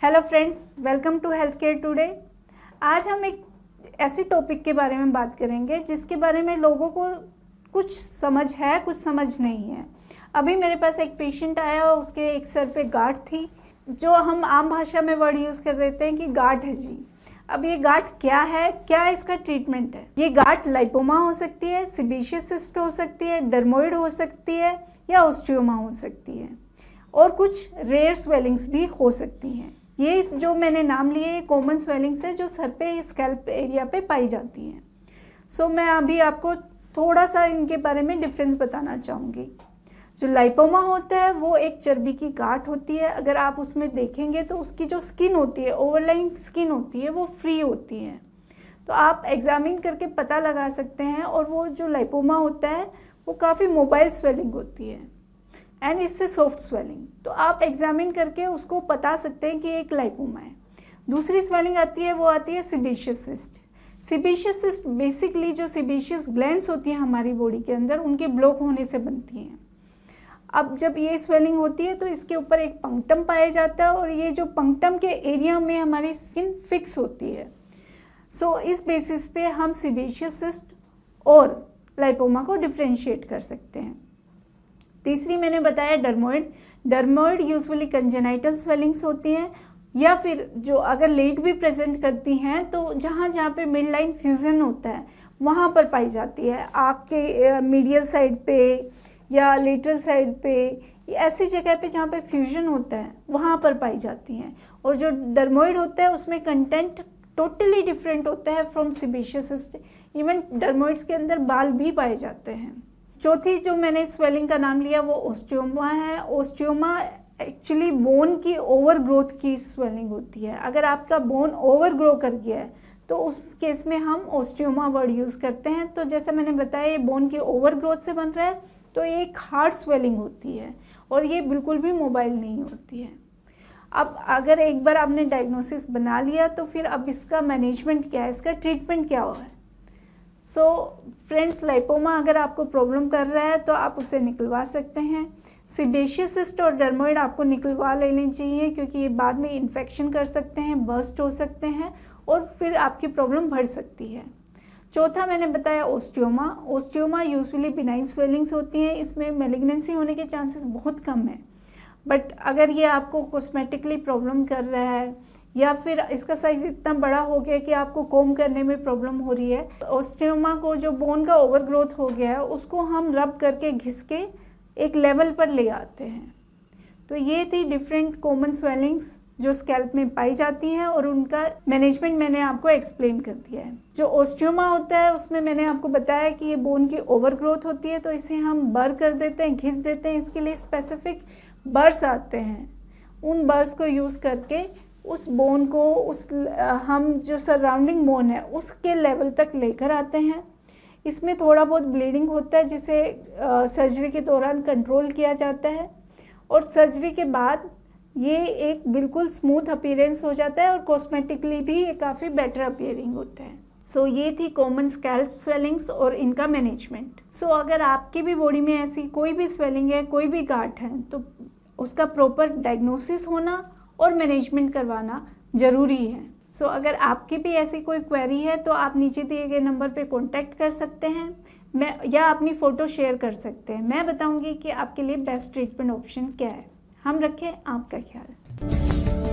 Hello friends, welcome to health care today. आज हम एक ऐसे टॉपिक के बारे में बात करेंगे जिसके बारे में लोगों को कुछ समझ है, कुछ समझ नहीं है। अभी मेरे पास एक पेशेंट आया और उसके एक सर पे गांठ थी, जो हम आम भाषा में वर्ड यूज़ कर देते हैं कि गांठ है जी। अब ये गांठ क्या है, क्या इसका ट्रीटमेंट है? ये गांठ लाइपोमा हो सकती है, सीबेशियस सिस्ट हो सकती है, डर्मोइड हो सकती है या ओस्टियोमा हो सकती है, और कुछ रेयर स्वेलिंग्स भी हो सकती हैं। ये जो मैंने नाम लिए कॉमन स्वेलिंग्स है जो सर पे, स्कैल्प एरिया पे पाई जाती हैं। सो मैं अभी आपको थोड़ा सा इनके बारे में डिफरेंस बताना चाहूँगी। जो लाइपोमा होता है वो एक चर्बी की गांठ होती है। अगर आप उसमें देखेंगे तो उसकी जो स्किन होती है, ओवरलाइंग स्किन होती है, वो फ्री होती है। तो आप एग्जामिन करके पता लगा सकते हैं। और वो जो लाइपोमा होता है वो काफ़ी मोबाइल स्वेलिंग होती है एंड इससे सॉफ्ट स्वेलिंग। तो आप एग्जामिन करके उसको बता सकते हैं कि एक लाइपोमा है। दूसरी स्वेलिंग आती है, वो आती है sebaceous cyst. Sebaceous cyst basically जो सीबेशियस ग्लैंड्स होती हैं हमारी बॉडी के अंदर, उनके ब्लॉक होने से बनती हैं। अब जब ये स्वेलिंग होती है तो इसके ऊपर एक पंक्टम पाया जाता है और ये जो पंक्टम के एरिया में हमारी स्किन फिक्स होती है। सो इस बेसिस पे हम सीबेशियस सिस्ट और लाइपोमा को डिफ्रेंशिएट कर सकते हैं। तीसरी मैंने बताया dermoid. Dermoid usually congenital swellings होती हैं, या फिर जो अगर लेट भी प्रेजेंट करती हैं तो जहाँ जहाँ पे मिड लाइन फ्यूजन होता है वहाँ पर पाई जाती है। आँख के मीडियल साइड पे या लेटरल साइड पे, ऐसी जगह पे जहाँ पे फ्यूजन होता है वहाँ पर पाई जाती हैं। और जो डर्मोइड होता है उसमें कंटेंट टोटली डिफरेंट होता है फ्रॉम सीबेशियस सिस्ट। इवन डर्मोइड्स के अंदर बाल भी पाए जाते हैं। चौथी जो मैंने स्वेलिंग का नाम लिया वो ओस्टियोमा है। ओस्टियोमा एक्चुअली बोन की ओवर ग्रोथ की स्वेलिंग होती है। अगर आपका बोन ओवर ग्रो कर गया है तो उस केस में हम ओस्टियोमा वर्ड यूज़ करते हैं। तो जैसा मैंने बताया ये बोन की ओवर ग्रोथ से बन रहा है तो ये एक हार्ड स्वेलिंग होती है और ये बिल्कुल भी मोबाइल नहीं होती है। अब अगर एक बार आपने डायग्नोसिस बना लिया तो फिर अब इसका मैनेजमेंट क्या है, इसका ट्रीटमेंट क्या है? सो फ्रेंड्स, लाइपोमा अगर आपको प्रॉब्लम कर रहा है तो आप उसे निकलवा सकते हैं। सीबेशियस सिस्ट और डर्मोइड आपको निकलवा लेने चाहिए क्योंकि ये बाद में इन्फेक्शन कर सकते हैं, बर्स्ट हो सकते हैं और फिर आपकी प्रॉब्लम बढ़ सकती है। चौथा मैंने बताया osteoma. Osteoma usually benign swellings होती हैं, इसमें मेलिग्नेंसी होने के चांसेस बहुत कम है। बट अगर ये आपको कॉस्मेटिकली प्रॉब्लम कर रहा है या फिर इसका साइज इतना बड़ा हो गया कि आपको कोम करने में प्रॉब्लम हो रही है, तो ओस्टियोमा को जो बोन का ओवर ग्रोथ हो गया है उसको हम रब करके घिस के एक लेवल पर ले आते हैं। तो ये थी डिफरेंट कॉमन स्वेलिंग्स जो स्कैल्प में पाई जाती हैं और उनका मैनेजमेंट मैंने आपको एक्सप्लेन कर दिया है। जो ओस्टियोमा होता है उसमें मैंने आपको बताया कि ये बोन की ओवर ग्रोथ होती है, तो इसे हम बर कर देते हैं, घिस देते हैं। इसके लिए स्पेसिफिक बर्स आते हैं। उन बर्स को यूज़ करके उस बोन को हम जो सराउंडिंग बोन है उसके लेवल तक लेकर आते हैं। इसमें थोड़ा बहुत ब्लीडिंग होता है जिसे सर्जरी के दौरान कंट्रोल किया जाता है और सर्जरी के बाद ये एक बिल्कुल स्मूथ अपीयरेंस हो जाता है और कॉस्मेटिकली भी ये काफ़ी बेटर अपीयरिंग होता है। सो ये थी कॉमन स्कैल्प स्वेलिंग्स और इनका मैनेजमेंट। सो अगर आपकी भी बॉडी में ऐसी कोई भी स्वेलिंग है, कोई भी गांठ है, तो उसका प्रॉपर डायग्नोसिस होना और मैनेजमेंट करवाना ज़रूरी है। सो अगर आपकी भी ऐसी कोई क्वेरी है तो आप नीचे दिए गए नंबर पे कांटेक्ट कर सकते हैं या अपनी फ़ोटो शेयर कर सकते हैं। मैं बताऊंगी कि आपके लिए बेस्ट ट्रीटमेंट ऑप्शन क्या है। हम रखें आपका ख्याल।